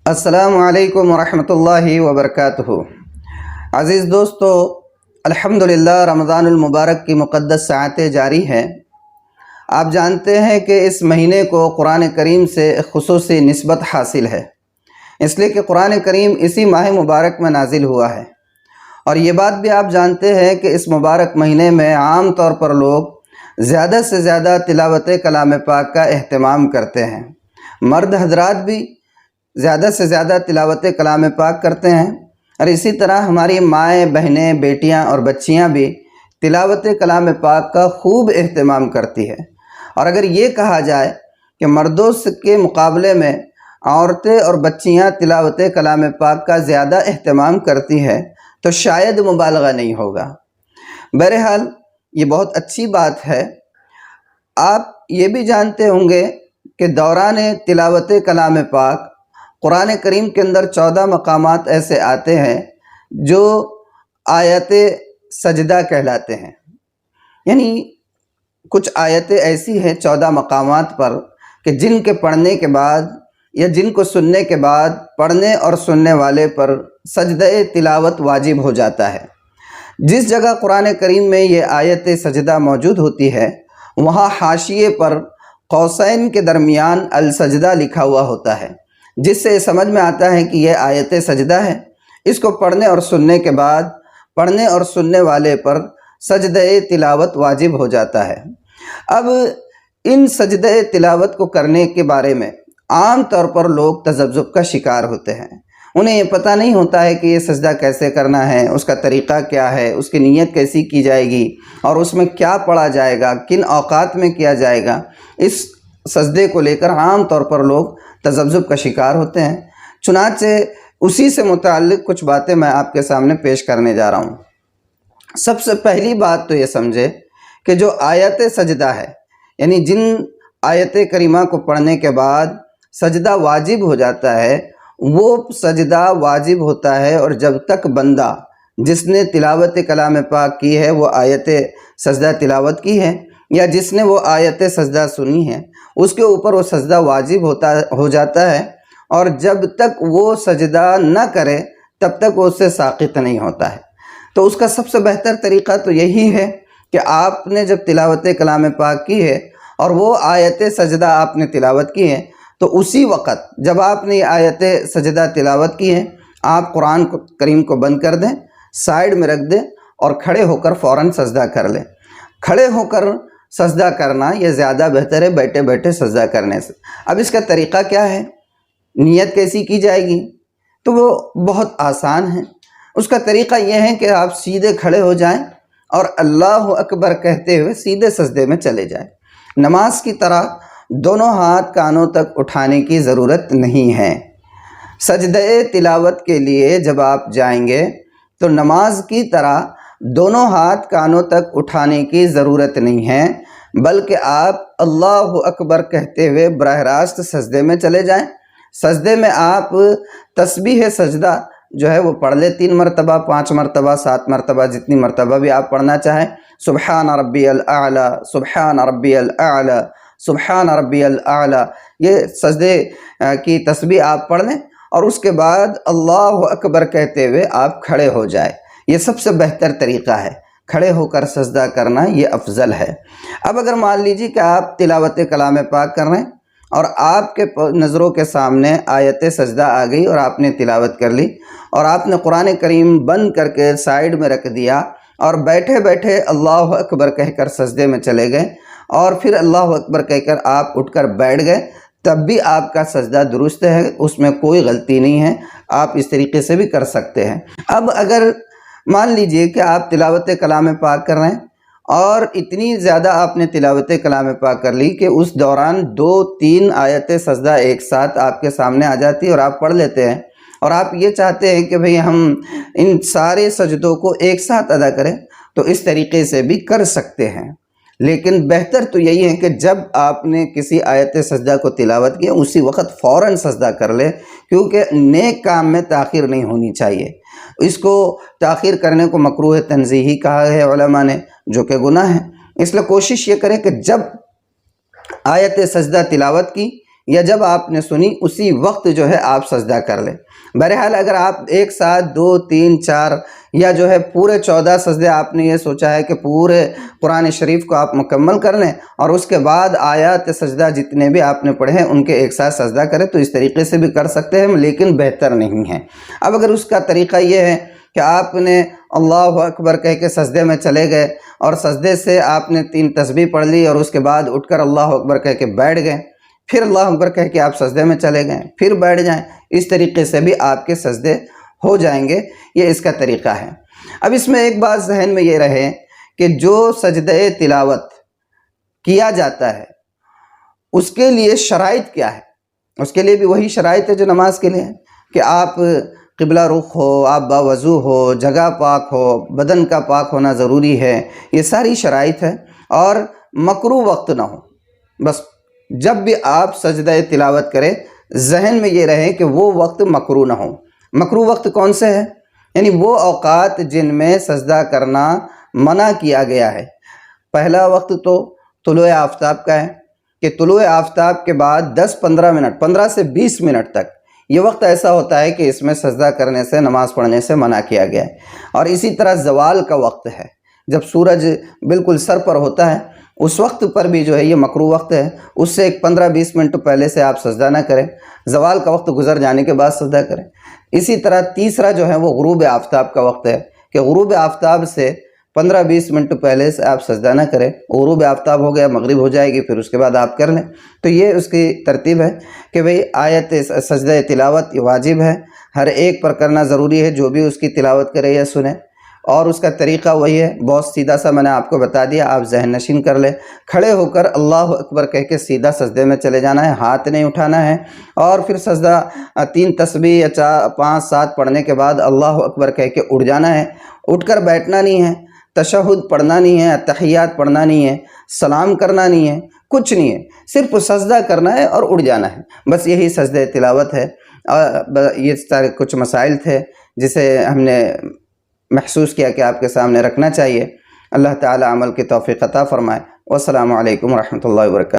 السلام علیکم ورحمۃ اللہ وبرکاتہ۔ عزیز دوستو، الحمدللہ رمضان المبارک کی مقدس ساعتیں جاری ہیں۔ آپ جانتے ہیں کہ اس مہینے کو قرآن کریم سے ایک خصوصی نسبت حاصل ہے، اس لیے کہ قرآن کریم اسی ماہ مبارک میں نازل ہوا ہے، اور یہ بات بھی آپ جانتے ہیں کہ اس مبارک مہینے میں عام طور پر لوگ زیادہ سے زیادہ تلاوت کلام پاک کا اہتمام کرتے ہیں۔ مرد حضرات بھی زیادہ سے زیادہ تلاوت کلام پاک کرتے ہیں، اور اسی طرح ہماری مائیں، بہنیں، بیٹیاں اور بچیاں بھی تلاوت کلام پاک کا خوب اہتمام کرتی ہے۔ اور اگر یہ کہا جائے کہ مردوں کے مقابلے میں عورتیں اور بچیاں تلاوت کلام پاک کا زیادہ اہتمام کرتی ہیں تو شاید مبالغہ نہیں ہوگا۔ بہرحال یہ بہت اچھی بات ہے۔ آپ یہ بھی جانتے ہوں گے کہ دوران تلاوت کلام پاک قرآن کریم کے اندر 14 مقامات ایسے آتے ہیں جو آیت سجدہ کہلاتے ہیں، یعنی کچھ آیتیں ایسی ہیں 14 مقامات پر کہ جن کے پڑھنے کے بعد یا جن کو سننے کے بعد پڑھنے اور سننے والے پر سجدہ تلاوت واجب ہو جاتا ہے۔ جس جگہ قرآن کریم میں یہ آیت سجدہ موجود ہوتی ہے وہاں حاشیے پر قوسین کے درمیان السجدہ لکھا ہوا ہوتا ہے، جس سے سمجھ میں آتا ہے کہ یہ آیت سجدہ ہے۔ اس کو پڑھنے اور سننے کے بعد پڑھنے اور سننے والے پر سجدہ تلاوت واجب ہو جاتا ہے۔ اب ان سجدہ تلاوت کو کرنے کے بارے میں عام طور پر لوگ تذبذب کا شکار ہوتے ہیں۔ انہیں یہ پتہ نہیں ہوتا ہے کہ یہ سجدہ کیسے کرنا ہے، اس کا طریقہ کیا ہے، اس کی نیت کیسی کی جائے گی، اور اس میں کیا پڑھا جائے گا، کن اوقات میں کیا جائے گا۔ اس سجدے کو لے کر عام طور پر لوگ تذبذب کا شکار ہوتے ہیں۔ چنانچہ اسی سے متعلق کچھ باتیں میں آپ کے سامنے پیش کرنے جا رہا ہوں۔ سب سے پہلی بات تو یہ سمجھے کہ جو آیت سجدہ ہے، یعنی جن آیت کریمہ کو پڑھنے کے بعد سجدہ واجب ہو جاتا ہے، وہ سجدہ واجب ہوتا ہے اور جب تک بندہ جس نے تلاوت کلام پاک کی ہے، وہ آیت سجدہ تلاوت کی ہے یا جس نے وہ آیت سجدہ سنی ہے، اس کے اوپر وہ سجدہ واجب ہو جاتا ہے، اور جب تک وہ سجدہ نہ کرے تب تک وہ اس سے ساقط نہیں ہوتا ہے۔ تو اس کا سب سے بہتر طریقہ تو یہی ہے کہ آپ نے جب تلاوت کلام پاک کی ہے اور وہ آیت سجدہ آپ نے تلاوت کی ہے، تو اسی وقت جب آپ نے آیت سجدہ تلاوت کی ہے، آپ قرآن کریم کو بند کر دیں، سائیڈ میں رکھ دیں اور کھڑے ہو کر فوراً سجدہ کر لیں۔ کھڑے ہو کر سجدہ کرنا یہ زیادہ بہتر ہے بیٹھے بیٹھے سجدہ کرنے سے۔ اب اس کا طریقہ کیا ہے، نیت کیسی کی جائے گی، تو وہ بہت آسان ہے۔ اس کا طریقہ یہ ہے کہ آپ سیدھے کھڑے ہو جائیں اور اللہ اکبر کہتے ہوئے سیدھے سجدے میں چلے جائیں۔ نماز کی طرح دونوں ہاتھ کانوں تک اٹھانے کی ضرورت نہیں ہے۔ سجدہ تلاوت کے لیے جب آپ جائیں گے تو نماز کی طرح دونوں ہاتھ کانوں تک اٹھانے کی ضرورت نہیں ہے، بلکہ آپ اللہ اکبر کہتے ہوئے براہ راست سجدے میں چلے جائیں۔ سجدے میں آپ تسبیح سجدہ جو ہے وہ پڑھ لیں 3 مرتبہ، 5 مرتبہ، 7 مرتبہ، جتنی مرتبہ بھی آپ پڑھنا چاہیں۔ سبحان ربی الاعلی، سبحان ربی الاعلی، سبحان ربی الاعلی، یہ سجدے کی تسبیح آپ پڑھ لیں، اور اس کے بعد اللہ اکبر کہتے ہوئے آپ کھڑے ہو جائیں۔ یہ سب سے بہتر طریقہ ہے، کھڑے ہو کر سجدہ کرنا یہ افضل ہے۔ اب اگر مان لیجیے کہ آپ تلاوت کلام پاک کر رہے ہیں اور آپ کے نظروں کے سامنے آیت سجدہ آ گئی اور آپ نے تلاوت کر لی، اور آپ نے قرآن کریم بند کر کے سائیڈ میں رکھ دیا اور بیٹھے بیٹھے اللہ اکبر کہہ کر سجدے میں چلے گئے، اور پھر اللہ اکبر کہہ کر آپ اٹھ کر بیٹھ گئے، تب بھی آپ کا سجدہ درست ہے، اس میں کوئی غلطی نہیں ہے۔ آپ اس طریقے سے بھی کر سکتے ہیں۔ اب اگر مان لیجئے کہ آپ تلاوت کلام پاک کر رہے ہیں اور اتنی زیادہ آپ نے تلاوت کلام پاک کر لی کہ اس دوران 2-3 آیت سجدہ ایک ساتھ آپ کے سامنے آ جاتی اور آپ پڑھ لیتے ہیں، اور آپ یہ چاہتے ہیں کہ بھئی ہم ان سارے سجدوں کو ایک ساتھ ادا کریں، تو اس طریقے سے بھی کر سکتے ہیں۔ لیکن بہتر تو یہی ہے کہ جب آپ نے کسی آیت سجدہ کو تلاوت کیا اسی وقت فوراً سجدہ کر لے، کیونکہ نیک کام میں تاخیر نہیں ہونی چاہیے۔ اس کو تاخیر کرنے کو مکروہ تنزیہی کہا ہے علماء نے، جو کہ گناہ ہے۔ اس لیے کوشش یہ کریں کہ جب آیت سجدہ تلاوت کی یا جب آپ نے سنی اسی وقت جو ہے آپ سجدہ کر لیں۔ بہرحال اگر آپ ایک ساتھ 2 3 4 یا جو ہے پورے 14 سجدے آپ نے یہ سوچا ہے کہ پورے قرآن شریف کو آپ مکمل کر لیں اور اس کے بعد آیات سجدہ جتنے بھی آپ نے پڑھے ہیں ان کے ایک ساتھ سجدہ کریں، تو اس طریقے سے بھی کر سکتے ہیں، لیکن بہتر نہیں ہے۔ اب اگر اس کا طریقہ یہ ہے کہ آپ نے اللہ اکبر کہہ کے سجدے میں چلے گئے اور سجدے سے آپ نے 3 تسبیح پڑھ لی اور اس کے بعد اٹھ کر اللہ اکبر کہہ کے بیٹھ گئے، پھر اللہ اکبر کہہ کے آپ سجدے میں چلے گئے، پھر بیٹھ جائیں، اس طریقے سے بھی آپ کے سجدے ہو جائیں گے، یہ اس کا طریقہ ہے۔ اب اس میں ایک بات ذہن میں یہ رہے کہ جو سجدہ تلاوت کیا جاتا ہے اس کے لیے شرائط کیا ہے؟ اس کے لیے بھی وہی شرائط ہے جو نماز کے لیے ہے کہ آپ قبلہ رخ ہو، آپ باوضو ہو، جگہ پاک ہو، بدن کا پاک ہونا ضروری ہے، یہ ساری شرائط ہے، اور مکروہ وقت نہ ہو۔ بس جب بھی آپ سجدہ تلاوت کریں ذہن میں یہ رہے کہ وہ وقت مکروہ نہ ہو۔ مکروہ وقت کون سے ہے؟ یعنی وہ اوقات جن میں سجدہ کرنا منع کیا گیا ہے۔ پہلا وقت تو طلوع آفتاب کا ہے کہ طلوع آفتاب کے بعد 10-15 منٹ، 15 سے 20 منٹ تک یہ وقت ایسا ہوتا ہے کہ اس میں سجدہ کرنے سے، نماز پڑھنے سے منع کیا گیا ہے۔ اور اسی طرح زوال کا وقت ہے، جب سورج بالکل سر پر ہوتا ہے اس وقت پر بھی جو ہے یہ مکروہ وقت ہے، اس سے 15-20 منٹ پہلے سے آپ سجدہ نہ کریں، زوال کا وقت گزر جانے کے بعد سجدہ کریں۔ اسی طرح تیسرا جو ہے وہ غروب آفتاب کا وقت ہے کہ غروب آفتاب سے 15-20 منٹ پہلے سے آپ سجدہ نہ کریں، غروب آفتاب ہو گیا، مغرب ہو جائے گی، پھر اس کے بعد آپ کر لیں۔ تو یہ اس کی ترتیب ہے کہ بھئی آیت سجدہ تلاوت یہ واجب ہے، ہر ایک پر کرنا ضروری ہے جو بھی اس کی تلاوت کرے یا سنے، اور اس کا طریقہ وہی ہے، بہت سیدھا سا میں نے آپ کو بتا دیا، آپ ذہن نشین کر لیں، کھڑے ہو کر اللہ اکبر کہہ کے سیدھا سجدے میں چلے جانا ہے، ہاتھ نہیں اٹھانا ہے، اور پھر سجدہ 3 تسبیح یا 4 5 7 پڑھنے کے بعد اللہ اکبر کہہ کے اٹھ جانا ہے، اٹھ کر بیٹھنا نہیں ہے، تشہد پڑھنا نہیں ہے، تحیات پڑھنا نہیں ہے، سلام کرنا نہیں ہے، کچھ نہیں ہے، صرف سجدہ کرنا ہے اور اٹھ جانا ہے، بس یہی سجدہ تلاوت ہے۔ یہ سارے کچھ مسائل تھے جسے ہم نے محسوس کیا کہ آپ کے سامنے رکھنا چاہیے۔ اللہ تعالی عمل کی توفیق عطا فرمائے۔ والسلام علیکم ورحمۃ اللہ وبرکاتہ۔